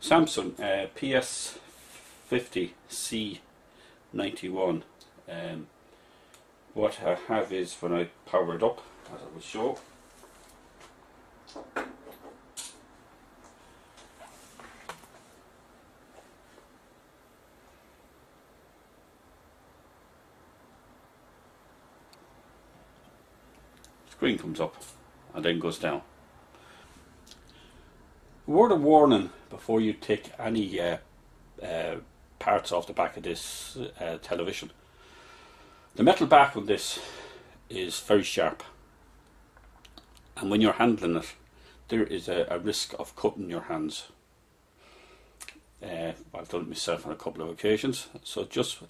Samsung PS50C91. What I have is, when I power it up, as I will show, screen comes up and then goes down. Word of warning before you take any parts off the back of this television. The metal back of this is very sharp, and when you're handling it there is a risk of cutting your hands. I've done it myself on a couple of occasions, so just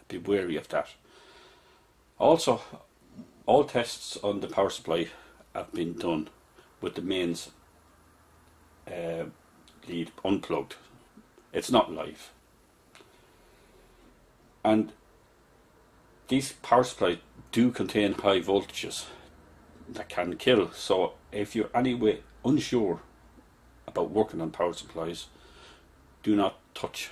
be wary of that. Also, all tests on the power supply have been done with the mains lead unplugged. It's not live, and these power supplies do contain high voltages that can kill. So if you're anyway unsure about working on power supplies, do not touch.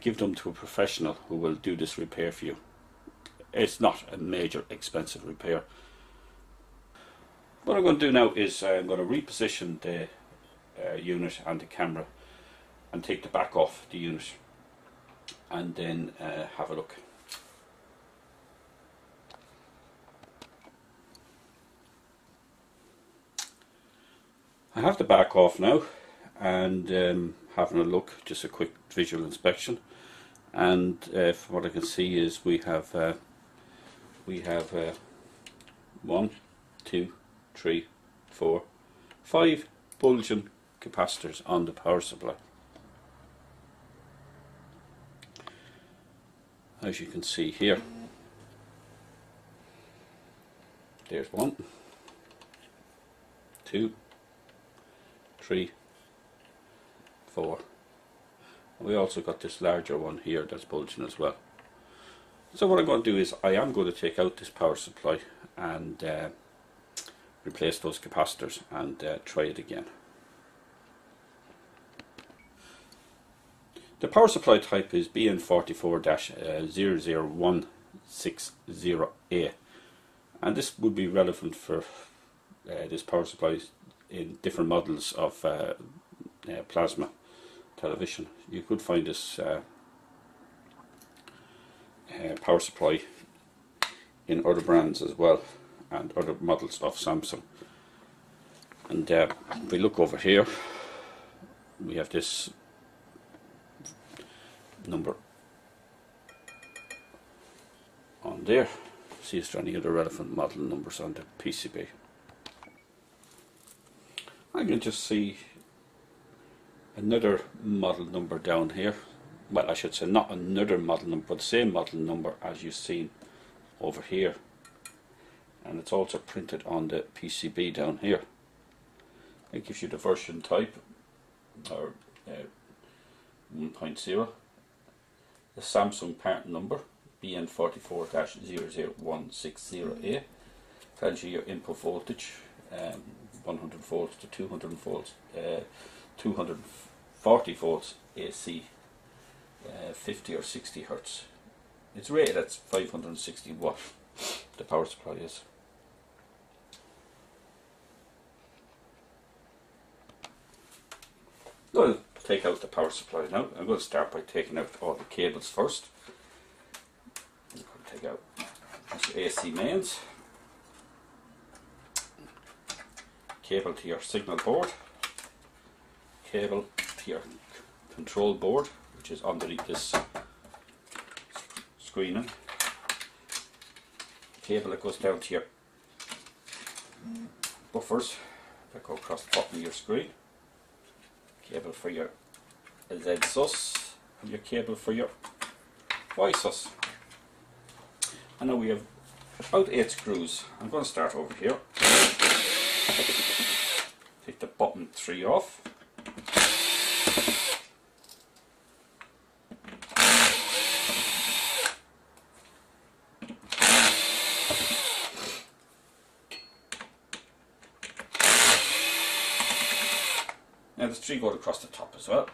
Give them to a professional who will do this repair for you. It's not a major expensive repair. What I'm going to do now is I'm going to reposition the unit and the camera and take the back off the unit, and then have a look. I have the back off now, and having a look, just a quick visual inspection, and from what I can see is we have 1, 2, 3, 4, 5 bulging capacitors on the power supply. As you can see here, there's 1, 2, 3, 4. We also got this larger one here that's bulging as well. So what I'm going to do is I am going to take out this power supply and replace those capacitors and try it again. The power supply type is BN44-00160A, and this would be relevant for this power supply in different models of plasma television. You could find this power supply in other brands as well, and other models of Samsung. And if we look over here, we have this number on there. See if there are any other relevant model numbers on the PCB. I can just see another model number down here. Well, I should say not another model number, but the same model number as you've seen over here, and it's also printed on the PCB down here. It gives you the version type, or 1.0, the Samsung part number BN44-00160A, tells you your input voltage, 100 volts to 200 volts, 240 volts AC, 50 or 60 hertz. It's rated at 560 watt, the power supply is. I'm going to take out the power supply now. I'm going to start by taking out all the cables first. I'm going to take out your AC mains, cable to your signal board, cable to your control board, which is underneath this screening, cable that goes down to your buffers that go across the bottom of your screen, cable for your Z sus, and your cable for your Y sus. And now we have about 8 screws. I'm going to start over here. Take the bottom 3 off. Now there's 3 going across the top as well.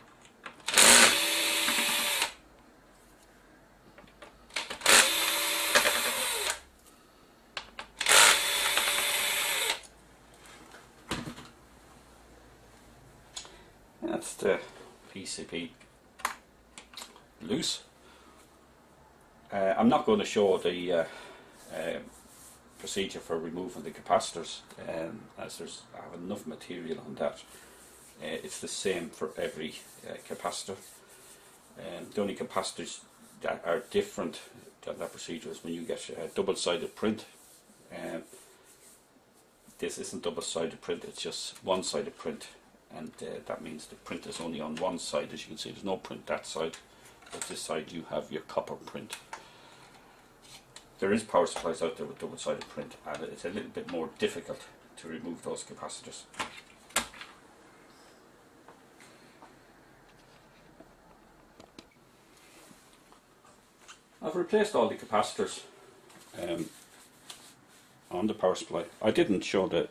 That's the PCB loose. I'm not going to show the procedure for removing the capacitors, as I have enough material on that. It's the same for every capacitor. The only capacitors that are different than that procedure is when you get a double-sided print. This isn't double-sided print, it's just one-sided print, and that means the print is only on one side. As you can see, there's no print that side, but this side you have your copper print. There is power supplies out there with double-sided print, and it's a little bit more difficult to remove those capacitors. I've replaced all the capacitors on the power supply. I didn't show the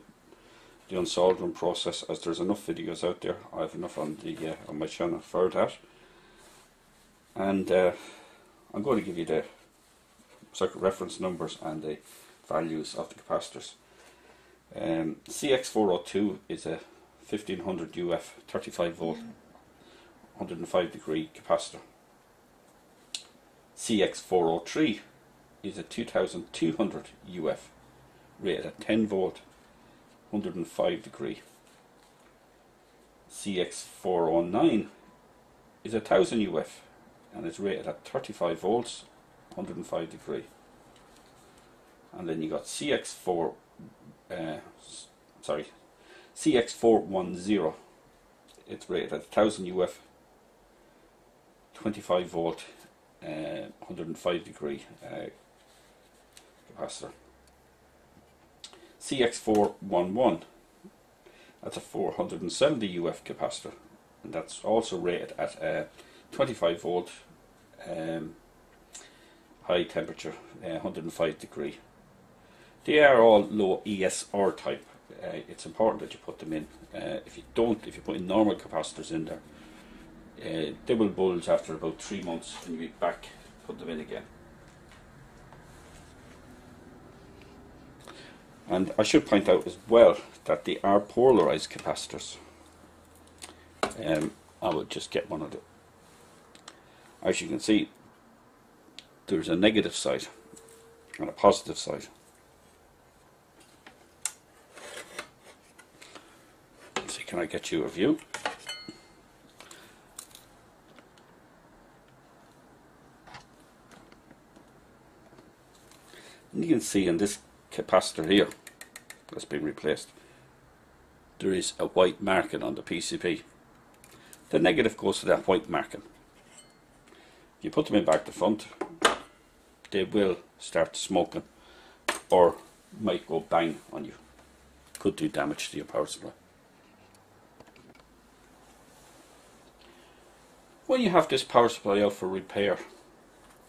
unsoldering process, as there's enough videos out there. I have enough on the on my channel for that, and I'm going to give you the circuit reference numbers and the values of the capacitors. CX402 is a 1500 UF 35 volt 105 degree capacitor. CX403 is a 2200 UF rated at 10 volt 105 degree. CX409 is a 1000 UF and it's rated at 35 volts 105 degree. And then you got CX410, it's rated at 1000 UF 25 volt 105 degree capacitor. CX411, that's a 470 UF capacitor, and that's also rated at 25 volt high temperature 105 degree. They are all low ESR type. It's important that you put them in. If you put in normal capacitors in there, they will bulge after about 3 months, and you'll be back, put them in again. And I should point out as well that they are polarized capacitors. I will just get one of them. As you can see, there's a negative side and a positive side. Let's see, can I get you a view? And you can see in this capacitor here that's been replaced, there is a white marking on the PCB. The negative goes to that white marking. If you put them in back to front, they will start smoking or might go bang on you. Could do damage to your power supply. When you have this power supply out for repair,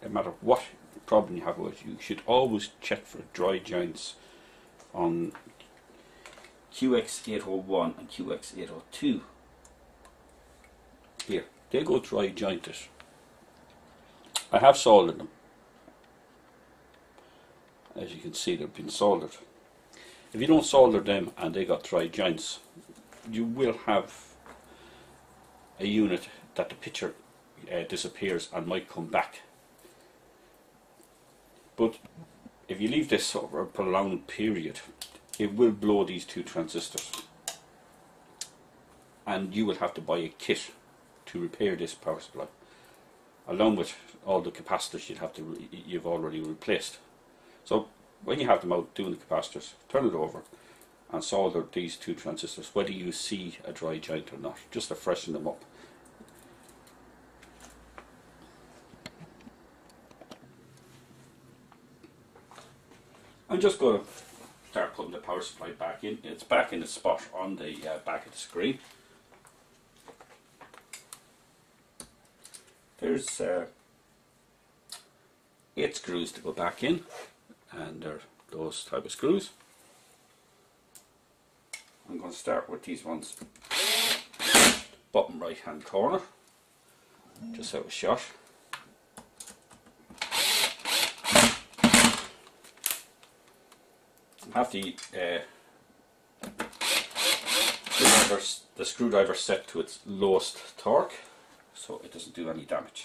no matter what problem you have with it, you should always check for dry joints on QX801 and QX802. Here, they go dry jointed. I have soldered them. As you can see, they've been soldered. If you don't solder them and they got dry joints, you will have a unit that the picture disappears and might come back. But if you leave this over a prolonged period, it will blow these two transistors, and you will have to buy a kit to repair this power supply, along with all the capacitors you've already replaced. So when you have them out doing the capacitors, turn it over and solder these two transistors, whether you see a dry joint or not, just to freshen them up. I'm just going to start putting the power supply back in. It's back in its spot on the back of the screen. There's 8 screws to go back in, and they're those type of screws. I'm going to start with these ones. bottom right hand corner, just out of shot. Have the screwdriver set to its lowest torque so it doesn't do any damage.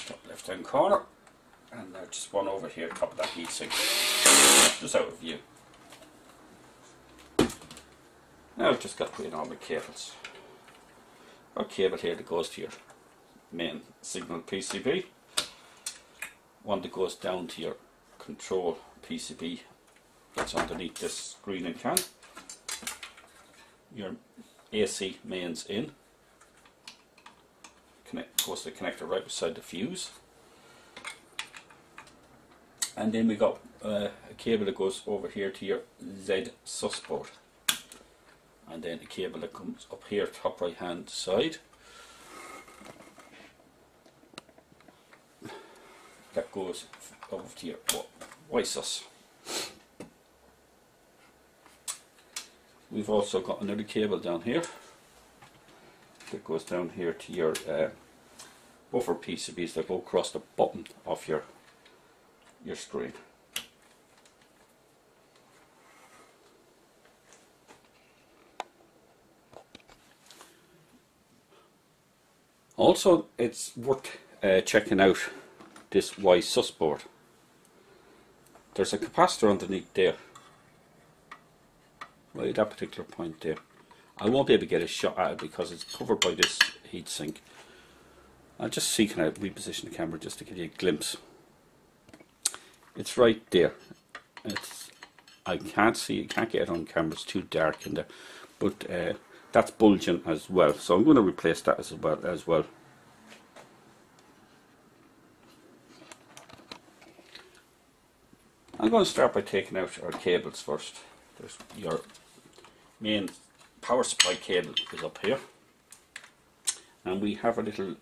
Top left hand corner, and there's just one over here top of that heatsink, just out of view. Now I've just got to put in all my cables. Got a cable here that goes to your main signal PCB, one that goes down to your control PCB that's underneath this screen and can. Your AC mains in, goes to the connector right beside the fuse, and then we got a cable that goes over here to your Z sus board, and then a cable that comes up here top right hand side that goes over to your Y sus. We've also got another cable down here that goes down here to your buffer PCBs that go across the bottom of your screen. Also, it's worth checking out this Y sus board. There's a capacitor underneath there, right at that particular point there. I won't be able to get a shot at it because it's covered by this heatsink. I'll just see, can I reposition the camera just to give you a glimpse. It's right there. I can't see, you can't get it on camera, it's too dark in there. But that's bulging as well, so I'm going to replace that as well. I'm going to start by taking out our cables first. There's your main power supply cable is up here, and we have a little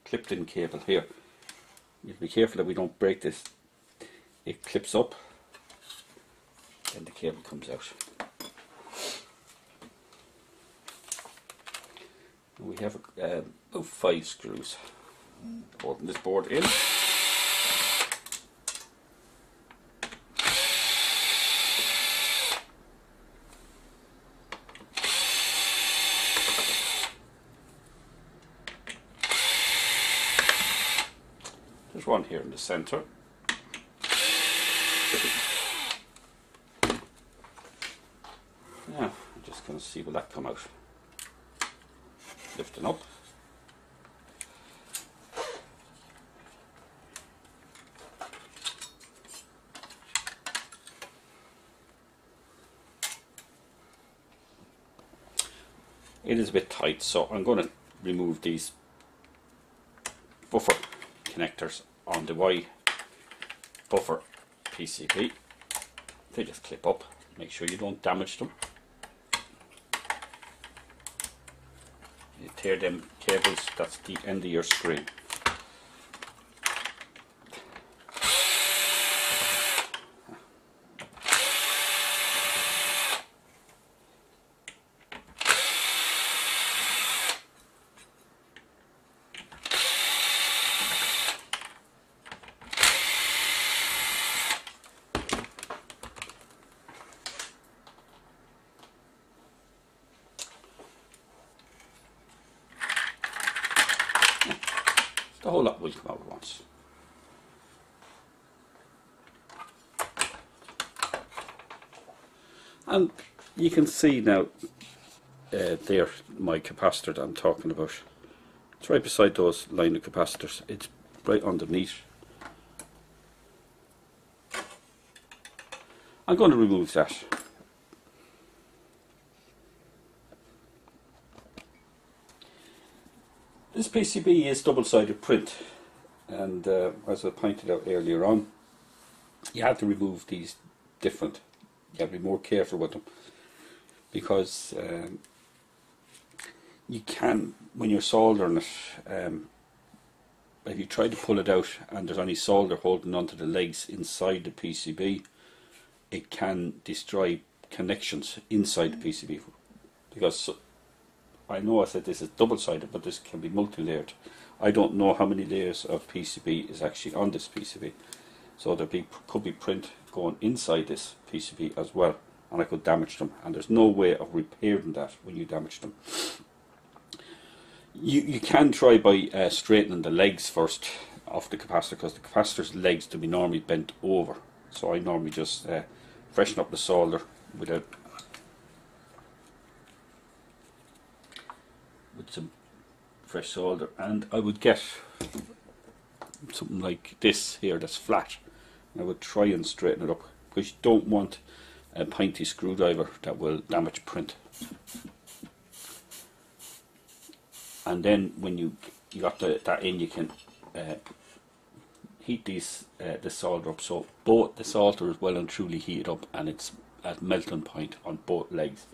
clipped in cable here. You have to be careful that we don't break this. It clips up and the cable comes out. And we have about 5 screws holding this board in. There's one here in the centre. Now, I'm just going to see will that come out. Lifting up. It is a bit tight, so I'm going to remove these buffer connectors on the Y buffer PCB. They just clip up. Make sure you don't damage them. You tear them cables, that's the end of your screen. The whole lot will come out at once. And you can see now there my capacitor that I'm talking about. It's right beside those line of capacitors. It's right underneath. I'm going to remove that. This PCB is double-sided print, and as I pointed out earlier on, you have to remove these different. You have to be more careful with them because you can, when you're soldering it, if you try to pull it out and there's any solder holding onto the legs inside the PCB, it can destroy connections inside the PCB. Because I know I said this is double-sided, but this can be multi-layered. I don't know how many layers of PCB is actually on this PCB. So there could be print going inside this PCB as well, and I could damage them, and there's no way of repairing that when you damage them. You can try by straightening the legs first of the capacitor, because the capacitor's legs to be normally bent over. So I normally just freshen up the solder with some fresh solder, and I would get something like this here that's flat. I would try and straighten it up, because you don't want a pointy screwdriver that will damage print. And then when you got that in, you can heat this solder up, so both the solder is well and truly heated up and it's at melting point on both legs,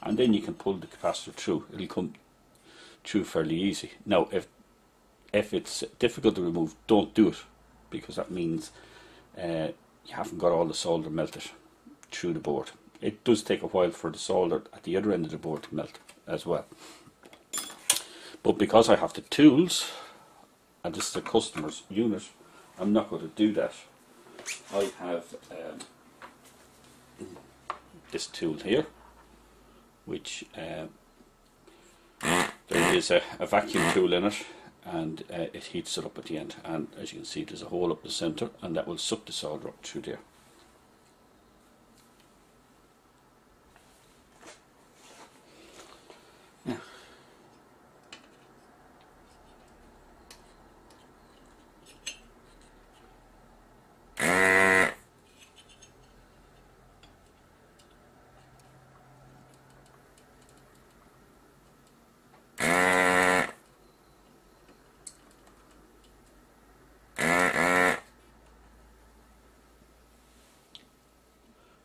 and then you can pull the capacitor through. It'll come through fairly easy. Now if it's difficult to remove, don't do it, because that means you haven't got all the solder melted through the board. It does take a while for the solder at the other end of the board to melt as well. But because I have the tools, and this is a customer's unit, I'm not going to do that. I have this tool here, which there is a vacuum tool in it, and it heats it up at the end. And as you can see, there's a hole up the centre, and that will suck the solder up through there. Yeah.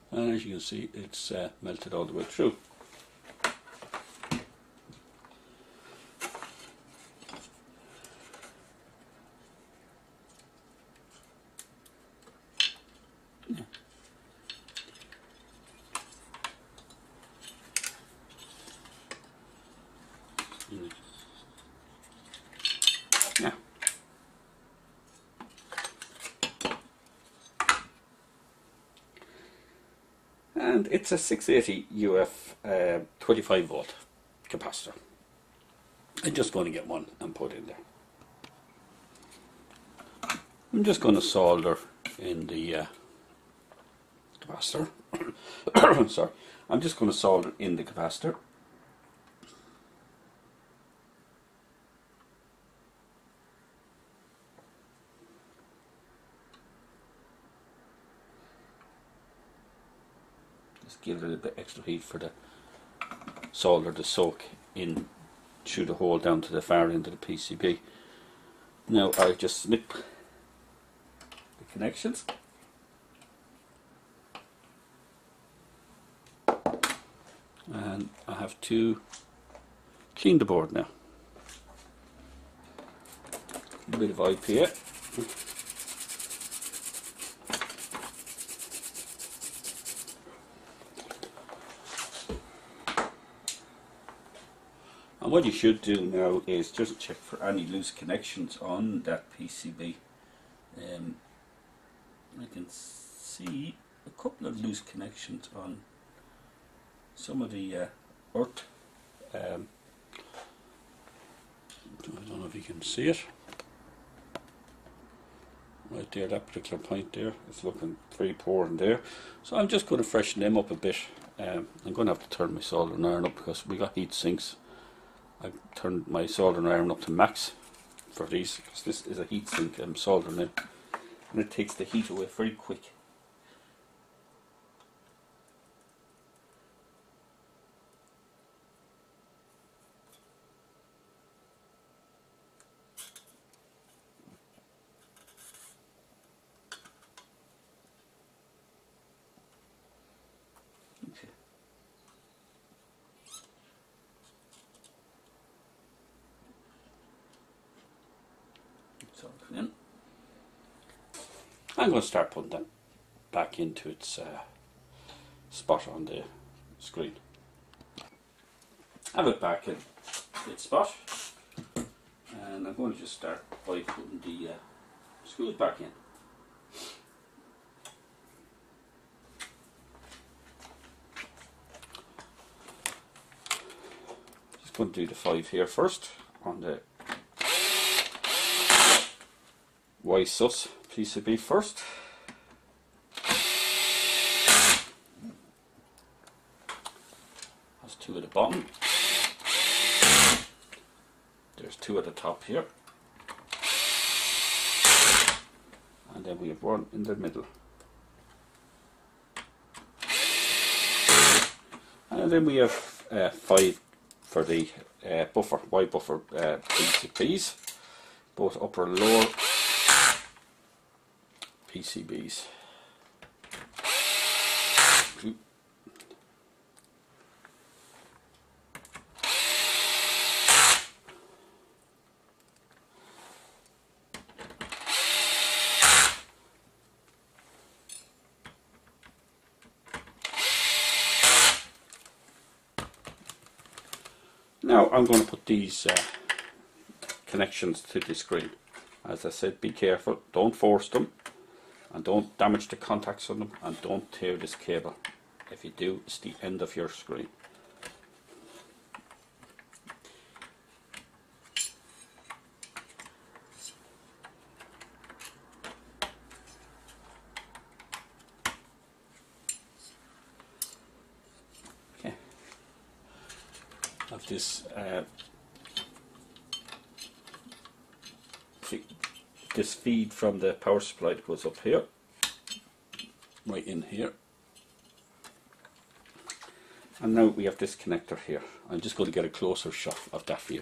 And as you can see, it's melted all the way through. Yeah. Yeah. And it's a 680 UF 25 volt capacitor. I'm just going to get one and put in there. I'm just going to solder in the capacitor. Sorry, I'm just going to solder in the capacitor. Just give it a little bit extra heat for the solder to soak in through the hole down to the far end of the PCB. Now I just snip the connections. And I have to clean the board now. A bit of IPA. And what you should do now is just check for any loose connections on that PCB. I can see a couple of loose connections on some of the earth. I don't know if you can see it. Right there, that particular point there, it's looking very poor in there. So I'm just going to freshen them up a bit. I'm going to have to turn my soldering iron up because we got heat sinks. I've turned my soldering iron up to max for these, because this is a heat sink I'm soldering in, and it takes the heat away very quick. Okay. I'm going to start putting that back into its spot on the screen. Have it back in its spot, and I'm going to just start by putting the screws back in. Just going to do the 5 here first on the Y-sus PCB first. That's 2 at the bottom. There's 2 at the top here. And then we have 1 in the middle. And then we have 5 for the buffer, Y buffer PCBs, both upper and lower PCBs. Now I'm going to put these connections to the screen. As I said, be careful, don't force them, and don't damage the contacts on them, and don't tear this cable. If you do, it's the end of your screen. Okay. Of this feed from the power supply that goes up here, right in here, and now we have this connector here. I'm just going to get a closer shot of that for you.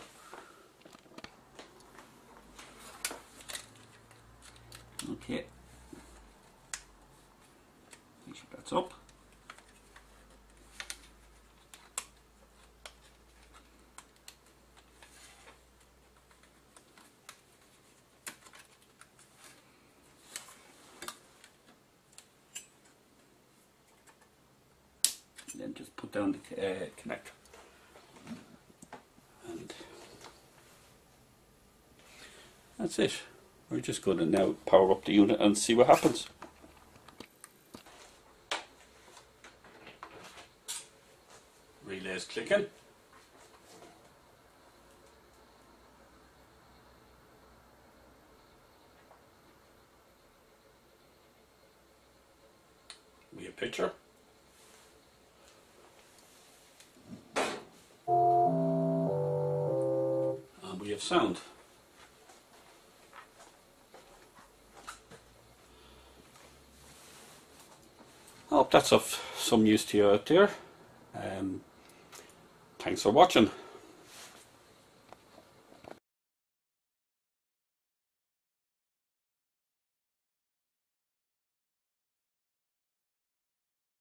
Okay, make sure that's up. Then just put down the connector, and that's it. We're just going to now power up the unit and see what happens. Relays clicking. We have picture. We have sound. I hope that's of some use to you out there. Thanks for watching.